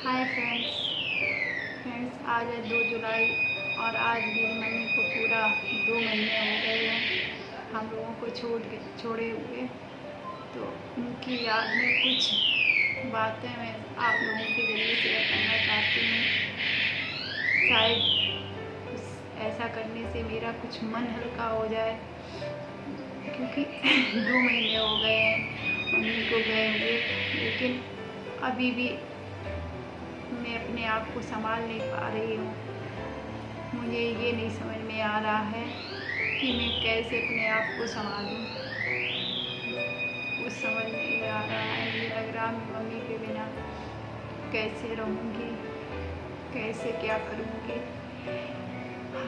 Hi friends आज है 2 जुलाई और आज मेरी मम्मी को पूरा 2 महीने हो गए हैं हम लोगों को छोड़े हुए। तो उनकी याद में कुछ बातें मैं आप लोगों के जरिए शेयर करना चाहती हूँ। शायद ऐसा करने से मेरा कुछ मन हल्का हो जाए, क्योंकि 2 महीने हो गए हैं मम्मी को गए हुए, लेकिन अभी भी मैं अपने आप को संभाल नहीं पा रही हूँ। मुझे ये नहीं समझ में आ रहा है कि मैं कैसे अपने आप को संभालूँ। कुछ समझ नहीं आ रहा है। मुझे लग रहा मैं मम्मी के बिना कैसे रहूँगी, कैसे क्या करूँगी।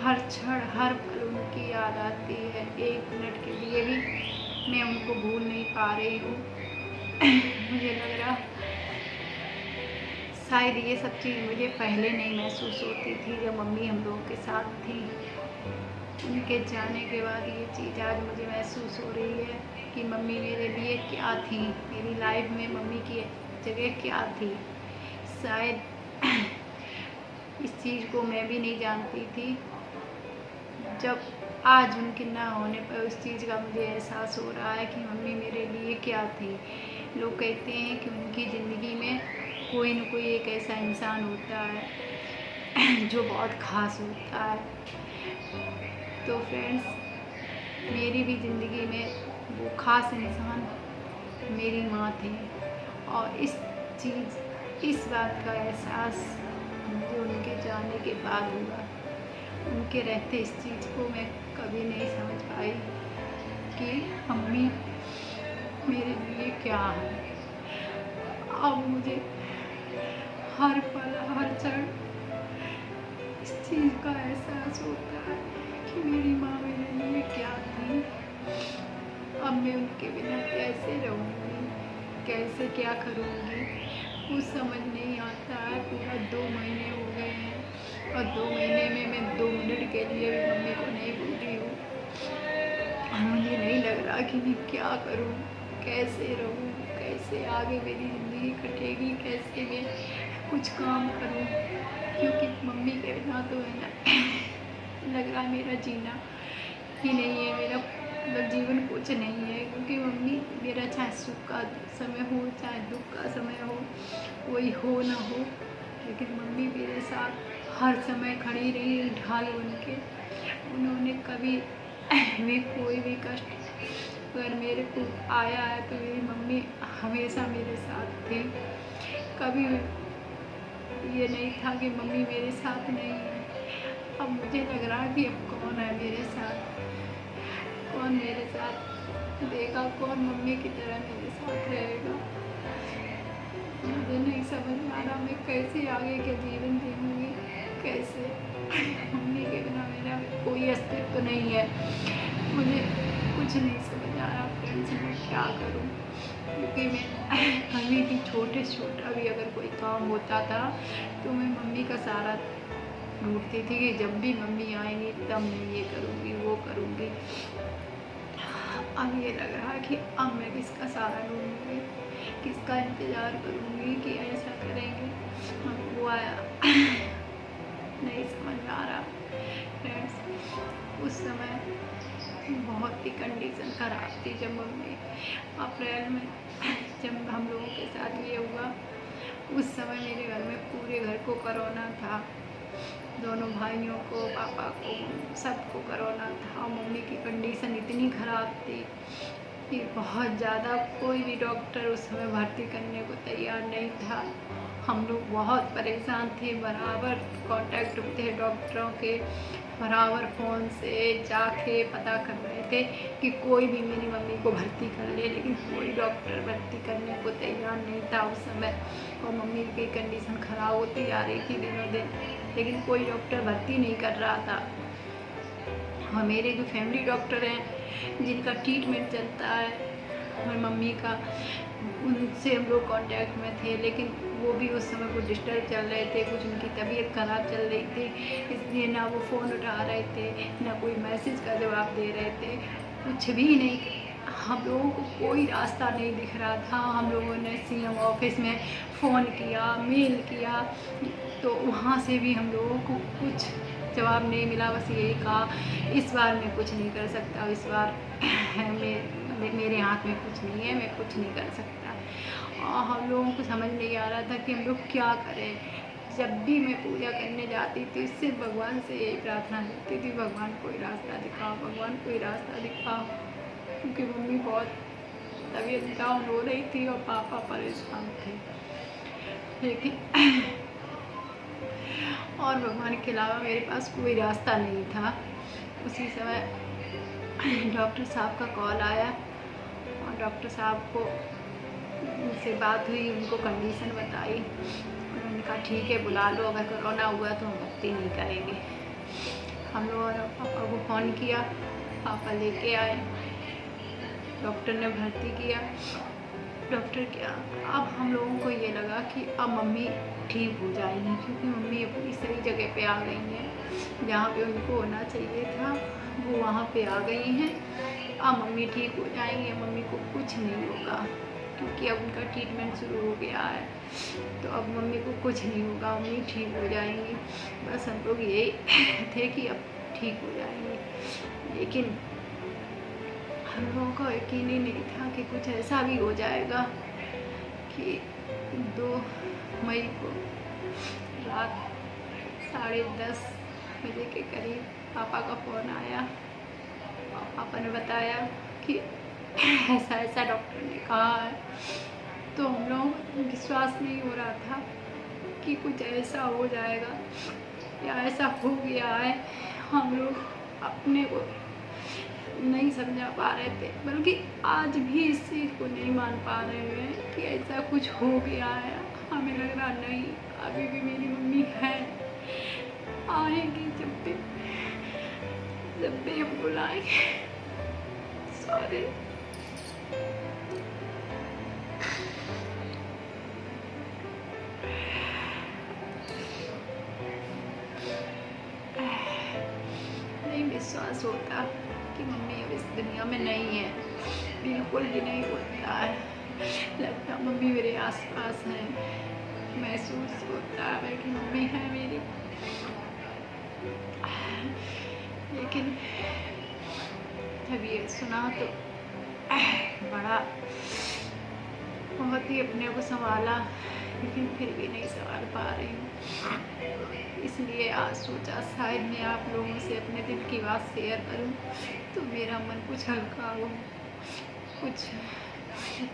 हर क्षण हर पल उनकी याद आती है। 1 मिनट के लिए भी मैं उनको भूल नहीं पा रही हूँ। मुझे लग रहा शायद ये सब चीज़ मुझे पहले नहीं महसूस होती थी जब मम्मी हम लोगों के साथ थी। उनके जाने के बाद ये चीज़ आज मुझे महसूस हो रही है कि मम्मी मेरे लिए क्या थी, मेरी लाइफ में मम्मी की जगह क्या थी। शायद इस चीज़ को मैं भी नहीं जानती थी। जब आज उनके ना होने पर उस चीज़ का मुझे एहसास हो रहा है कि मम्मी मेरे लिए क्या थी। लोग कहते हैं कि उनकी ज़िंदगी में कोई न कोई एक ऐसा इंसान होता है जो बहुत ख़ास होता है। तो फ्रेंड्स, मेरी भी ज़िंदगी में वो ख़ास इंसान मेरी माँ थी, और इस बात का एहसास मुझे उनके जाने के बाद हुआ। उनके रहते इस चीज़ को मैं कभी नहीं समझ पाई कि मम्मी मेरे लिए क्या है। अब मुझे हर पल हर क्षण इस चीज़ का एहसास होता है कि मेरी माँ मेरे लिए क्या थी। अब मैं उनके बिना कैसे रहूँगी, कैसे क्या करूँगी, कुछ समझ नहीं आता है। पूरा 2 महीने हो गए हैं और 2 महीने में मैं 2 मिनट के लिए भी मम्मी को नहीं भूल रही हूँ। मुझे नहीं लग रहा कि मैं क्या करूँ, कैसे रहूँ, कैसे आगे मेरी ज़िंदगी कटेगी, कैसे मैं कुछ काम करूँ, क्योंकि मम्मी के बिना तो है ना लग रहा है मेरा जीना ही नहीं है, मेरा मतलब जीवन कुछ नहीं है। क्योंकि मम्मी मेरा चाहे सुख का समय हो चाहे दुख का समय हो, कोई हो ना हो, लेकिन मम्मी मेरे साथ हर समय खड़ी रही ढाल बन के। उन्होंने कभी भी कोई भी कष्ट अगर मेरे को आया है तो मेरी मम्मी हमेशा मेरे साथ थी। कभी ये नहीं था कि मम्मी मेरे साथ नहीं है। अब मुझे लग रहा कि अब कौन है मेरे साथ, कौन मेरे साथ देगा, कौन मम्मी की तरह मेरे साथ रहेगा। मुझे नहीं समझ आ रहा मैं कैसे आगे के जीवन जीऊँगी, कैसे। मम्मी के बिना मेरा कोई अस्तित्व नहीं है। मुझे कुछ नहीं समझ आ रहा फ्रेंड्स, मैं क्या करूं। क्योंकि मैं कभी भी छोटे से छोटा भी अगर कोई काम होता था तो मैं मम्मी का सहारा ढूंढती थी कि जब भी मम्मी आएंगी तब मैं ये करूँगी वो करूँगी। अब ये लग रहा है कि अब मैं किसका सहारा ढूंढूँगी, किसका इंतज़ार करूँगी कि ऐसा करेंगे। वो आया नहीं समझ आ रहा फ्रेंड्स। उस समय बहुत ही कंडीशन ख़राब थी जब मम्मी अप्रैल में जब हम लोगों के साथ ये हुआ। उस समय मेरे घर में पूरे घर को कोरोना था, दोनों भाइयों को, पापा को, सबको कोरोना था। और मम्मी की कंडीशन इतनी ख़राब थी कि बहुत ज़्यादा कोई भी डॉक्टर उस समय भर्ती करने को तैयार नहीं था। हम लोग बहुत परेशान थे, बराबर कांटेक्ट थे डॉक्टरों के, बराबर फ़ोन से जाके पता कर रहे थे कि कोई भी मेरी मम्मी को भर्ती कर ले, लेकिन कोई डॉक्टर भर्ती करने को तैयार नहीं था उस समय। और मम्मी की कंडीशन ख़राब होती जा रही थी दिनों दिन, लेकिन कोई डॉक्टर भर्ती नहीं कर रहा था। और मेरे जो फैमिली डॉक्टर हैं जिनका ट्रीटमेंट चलता है मेरी मम्मी का, उनसे हम लोग कांटेक्ट में थे, लेकिन वो भी उस समय कुछ डिस्टर्ब चल रहे थे, कुछ उनकी तबीयत ख़राब चल रही थी, इसलिए ना वो फ़ोन उठा रहे थे, ना कोई मैसेज का जवाब दे रहे थे, कुछ भी नहीं। हम लोगों को कोई रास्ता नहीं दिख रहा था। हम लोगों ने सीएम ऑफिस में फ़ोन किया, मेल किया, तो वहाँ से भी हम लोगों को कुछ जवाब नहीं मिला। बस यही कहा इस बार मैं कुछ नहीं कर सकता, इस बार मेरे हाथ में कुछ नहीं है, मैं कुछ नहीं कर सकता। और हम लोगों को समझ नहीं आ रहा था कि हम लोग क्या करें। जब भी मैं पूजा करने जाती थी सिर्फ भगवान से यही प्रार्थना करती थी, भगवान कोई रास्ता दिखाओ, भगवान कोई रास्ता दिखाओ। क्योंकि मम्मी बहुत तबीयत डाउन हो रही थी और पापा परेशान थे। लेकिन और भगवान के अलावा मेरे पास कोई रास्ता नहीं था। उसी समय डॉक्टर साहब का कॉल आया और डॉक्टर साहब को उनसे बात हुई, उनको कंडीशन बताई। उन्होंने कहा ठीक है बुला लो, अगर कोरोना हुआ तो हम भर्ती नहीं करेंगे। हम लोगों ने पापा को फ़ोन किया, पापा लेके आए, डॉक्टर ने भर्ती किया। डॉक्टर क्या, अब हम लोगों को ये लगा कि अब मम्मी ठीक हो जाएंगी, क्योंकि मम्मी अपनी सही जगह पे आ गई हैं। जहाँ पे उनको होना चाहिए था वो वहाँ पे आ गई हैं। अब मम्मी ठीक हो जाएंगी, मम्मी को कुछ नहीं होगा, क्योंकि अब उनका ट्रीटमेंट शुरू हो गया है। तो अब मम्मी को कुछ नहीं होगा, मम्मी ठीक हो जाएंगी। बस हम लोग यही थे कि अब ठीक हो जाएंगी। लेकिन हम लोगों को यकीन ही नहीं था कि कुछ ऐसा भी हो जाएगा कि 2 मई को रात 10:30 बजे के करीब पापा का फ़ोन आया और पापा ने बताया कि ऐसा ऐसा डॉक्टर ने कहा है। तो हम लोग विश्वास नहीं हो रहा था कि कुछ ऐसा हो जाएगा या ऐसा हो गया है। हम लोग अपने को नहीं समझा पा रहे थे, बल्कि आज भी इस चीज़ को नहीं मान पा रहे हैं कि ऐसा कुछ हो गया है। हमें लग रहा नहीं, अभी भी मेरी मम्मी है, आएंगी जब भी हम बुलाएंगे। सॉरी। नहीं विश्वास होता कि मम्मी अब इस दुनिया में नहीं है, बिल्कुल भी नहीं होता है। लगता मम्मी मेरे आसपास है, महसूस होता है कि मम्मी है मेरी। लेकिन जब ये सुना तो बड़ा बहुत ही अपने को संभाला, लेकिन फिर भी नहीं संभाल पा रही हूँ। इसलिए आज सोचा शायद मैं आप लोगों से अपने दिल की बात शेयर करूं तो मेरा मन कुछ हल्का हो कुछ।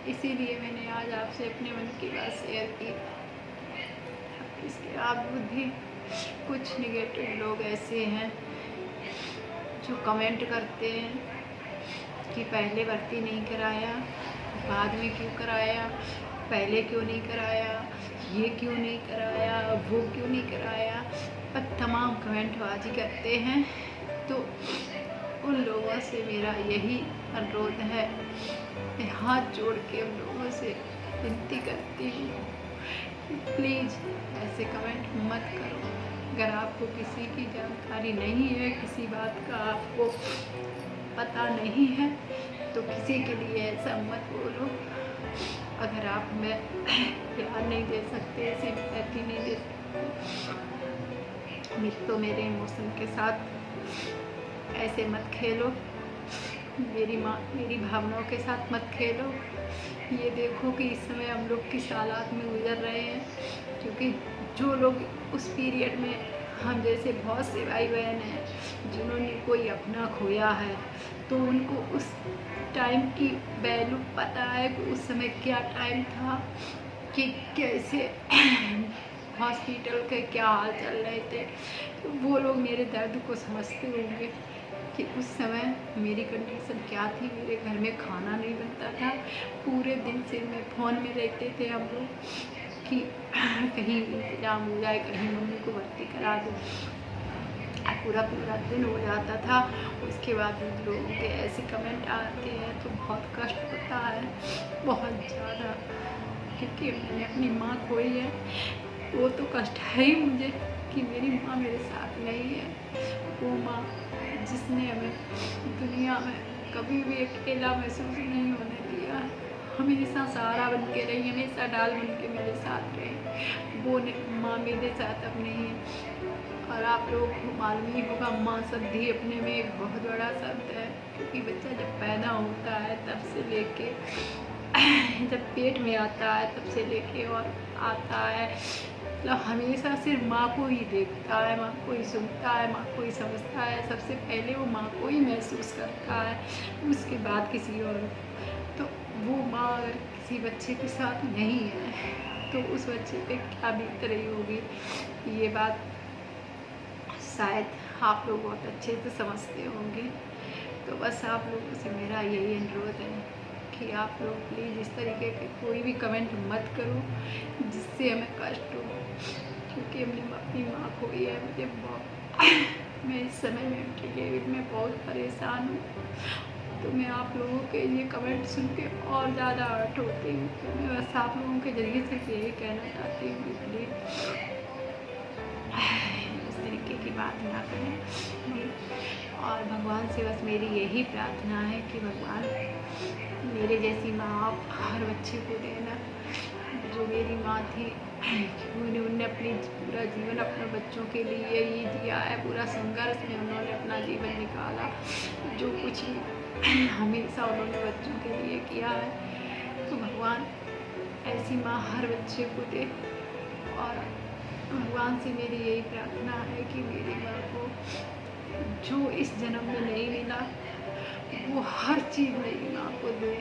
इसीलिए मैंने आज आपसे अपने मन की बात शेयर की। इसके बावजूद भी कुछ निगेटिव लोग ऐसे हैं जो कमेंट करते हैं कि पहले भर्ती नहीं कराया, बाद में क्यों कराया, पहले क्यों नहीं कराया, ये क्यों नहीं कराया, वो क्यों नहीं कराया, पर तमाम कमेंटबाजी करते हैं। तो उन लोगों से मेरा यही अनुरोध है, मैं हाथ जोड़ के उन लोगों से विनती करती हूँ कि प्लीज़ ऐसे कमेंट मत करो। अगर आपको किसी की जानकारी नहीं है, किसी बात का आपको पता नहीं है, तो किसी के लिए ऐसा मत बोलो। अगर आप हमें प्यार नहीं दे सकते, सिंपैथी नहीं दे सकते, तो मेरे इमोशन के साथ ऐसे मत खेलो, मेरी भावनाओं के साथ मत खेलो। ये देखो कि इस समय हम लोग किस हालात में गुजर रहे हैं, क्योंकि जो लोग उस पीरियड में, हम जैसे बहुत से भाई बहन हैं जिन्होंने कोई अपना खोया है, तो उनको उस टाइम की वैल्यू पता है कि उस समय क्या टाइम था, कि कैसे हॉस्पिटल के क्या हाल चल रहे थे। तो वो लोग मेरे दर्द को समझते होंगे कि उस समय मेरी कंडीशन क्या थी। मेरे घर में खाना नहीं बनता था, पूरे दिन से मैं फ़ोन में रहते थे हम लोग कि कहीं इंतजाम हो जाए, कहीं मम्मी को भर्ती करा दो। पूरा दिन हो जाता था। उसके बाद उन लोगों के ऐसे कमेंट आते हैं तो बहुत कष्ट होता है, बहुत ज़्यादा, क्योंकि मैंने अपनी माँ खोई है। वो तो कष्ट है ही मुझे कि मेरी माँ मेरे साथ नहीं है। वो माँ जिसने हमें दुनिया में कभी भी अकेला महसूस नहीं होने दिया। हमेशा सहारा बन के रही, हमेशा ढाल बन के मेरे साथ रही। वो माँ मेरे साथ अब नहीं है। और आप लोगों को मालूम ही होगा, माँ शब्द ही अपने में एक बहुत बड़ा शब्द है। क्योंकि बच्चा जब पैदा होता है तब से लेके जब पेट में आता है तब से लेके और आता है, मतलब हमेशा सिर्फ माँ को ही देखता है, माँ को ही सुनता है, माँ को ही समझता है। सबसे पहले वो माँ को ही महसूस करता है, उसके बाद किसी और। तो वो माँ अगर किसी बच्चे के साथ नहीं है तो उस बच्चे पे क्या बीत रही होगी, ये बात शायद आप लोग बहुत अच्छे से समझते होंगे। तो बस आप लोगों से मेरा यही अनुरोध है कि आप लोग प्लीज़ इस तरीके के कोई भी कमेंट मत करो जिससे हमें कष्ट हो। क्योंकि अपनी माँ को ही है, मुझे बहुत मैं इस समय में उनके लिए मैं बहुत परेशान हूँ। तो मैं आप लोगों के ये कमेंट सुन के और ज़्यादा हर्ट होती हूँ। तो मैं बस आप लोगों के ज़रिए सिर्फ यही कहना चाहती हूँ कि प्लीज़ इस तरीके की बात ना करें। और भगवान से बस मेरी यही प्रार्थना है कि भगवान मेरे जैसी माँ आप हर बच्चे को देना। जो मेरी माँ थी उन्होंने अपनी पूरा जीवन अपने बच्चों के लिए ही दिया है, पूरा संघर्ष में उन्होंने अपना जीवन निकाला। जो कुछ भी हमेशा उन्होंने बच्चों के लिए किया है। तो भगवान ऐसी माँ हर बच्चे को दे। और भगवान से मेरी यही प्रार्थना है कि मेरी माँ को जो इस जन्म में नहीं मिला वो हर चीज़ मेरी माँ को दे।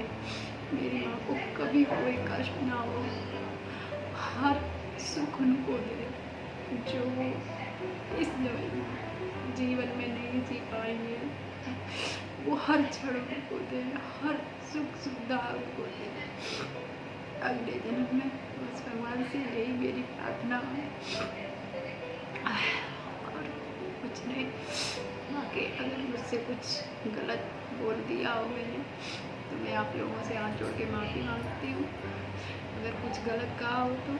मेरी माँ को कभी कोई कष्ट ना हो, हर सुख उनको दे जो इस जीवन में नहीं जी पाएंगे। वो हर क्षण उनको दे, हर सुख सुविधा उनको दे अगले जन्म में। बस भगवान से यही मेरी प्रार्थना है और कुछ नहीं। बाकी अगर मुझसे कुछ गलत बोल दिया हो मैंने तो मैं आप लोगों से हाथ जोड़ के माफ़ी मांगती हूँ। अगर कुछ गलत कहा हो तो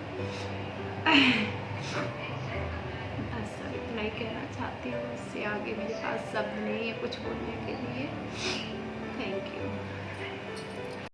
बस इतना ही कहना चाहती हूँ। इससे आगे मेरे पास शब्द नहीं है कुछ बोलने के लिए। Thank you.